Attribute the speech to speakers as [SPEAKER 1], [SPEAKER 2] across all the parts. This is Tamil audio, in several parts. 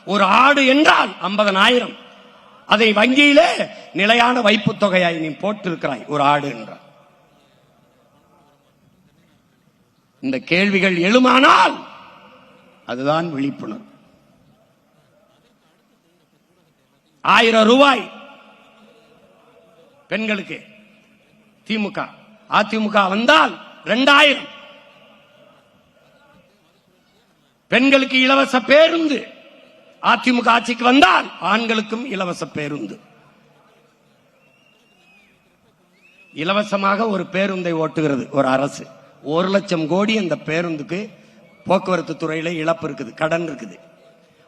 [SPEAKER 1] ஒரு ஆடு என்றால் 50,000. அதை வங்கியிலே நிலையான வைப்பு தொகையாய் நீ போட்டிருக்கிறாய் ஒரு ஆடு என்றால். இந்த கேள்விகள் எழுமானால் அதுதான் விழிப்புணர்வு. 1000 ரூபாய் பெண்களுக்கு திமுக, அதிமுக வந்தால் 2000. பெண்களுக்கு இலவச பேருந்து. அதிமுக ஆட்சிக்கு வந்தால் ஆண்களுக்கும் இலவச பேருந்து. இலவசமாக ஒரு பேருந்தை ஓட்டுகிறது ஒரு அரசு. 1,00,000 கோடி அந்த பேருந்துக்கு போக்குவரத்து துறையில இழப்பு இருக்குது, கடன் இருக்குது.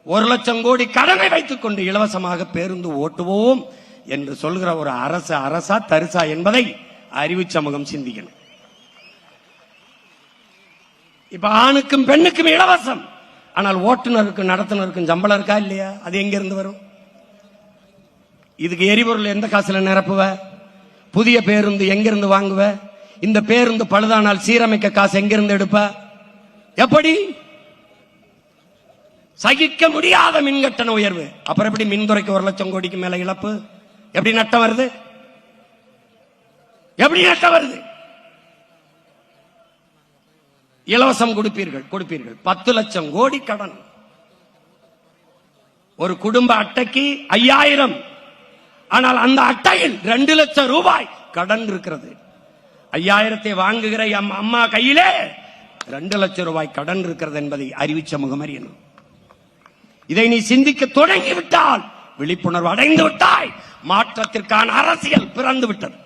[SPEAKER 1] 1,00,000 கோடி கடனை வைத்துக் கொண்டு இலவசமாக பேருந்து ஓட்டுவோம் என்று சொல்கிற ஒரு அரசு அரசா தரிசா என்பதை அறிவு சமூகம் சிந்திக்கணும். இப்ப ஆணுக்கும் பெண்ணுக்கும் இலவசம், ஆனால் ஓட்டுநருக்கும் நடத்துனருக்கும் சம்பளம் இருக்கா இல்லையா? அது எங்க இருந்து வரும்? இதுக்கு எரிபொருள் எந்த காசுல நிரப்புவ? புதிய பேருந்து எங்கிருந்து வாங்குவ? இந்த பேருந்து பழுதானால் சீரமைக்க காசு எங்கிருந்து எடுப்ப? எப்படி? சகிக்க முடியாத மின்கட்டண உயர்வு. அப்புறம் எப்படி மின்துறைக்கு 1,00,000 கோடிக்கு மேல இழப்பு? எப்படி நட்டம் வருது? எப்படி நட்டம் வருது? இலவசம் கொடுப்பீர்கள் 10 லட்சம் கோடி கடன். ஒரு குடும்ப அட்டைக்கு 5000, ஆனால் அந்த அட்டையில் 2 லட்சம் ரூபாய் கடன் இருக்கிறது. 5000 வாங்குகிற அம்மா கையிலே 2 லட்சம் ரூபாய் கடன் இருக்கிறது என்பதை அறிவு சமூகம் அறியணும். இதை நீ சிந்திக்க தொடங்கிவிட்டால், விழிப்புணர்வு அடைந்து விட்டாய், மாற்றத்திற்கான அரசியல் பிறந்து விட்டது.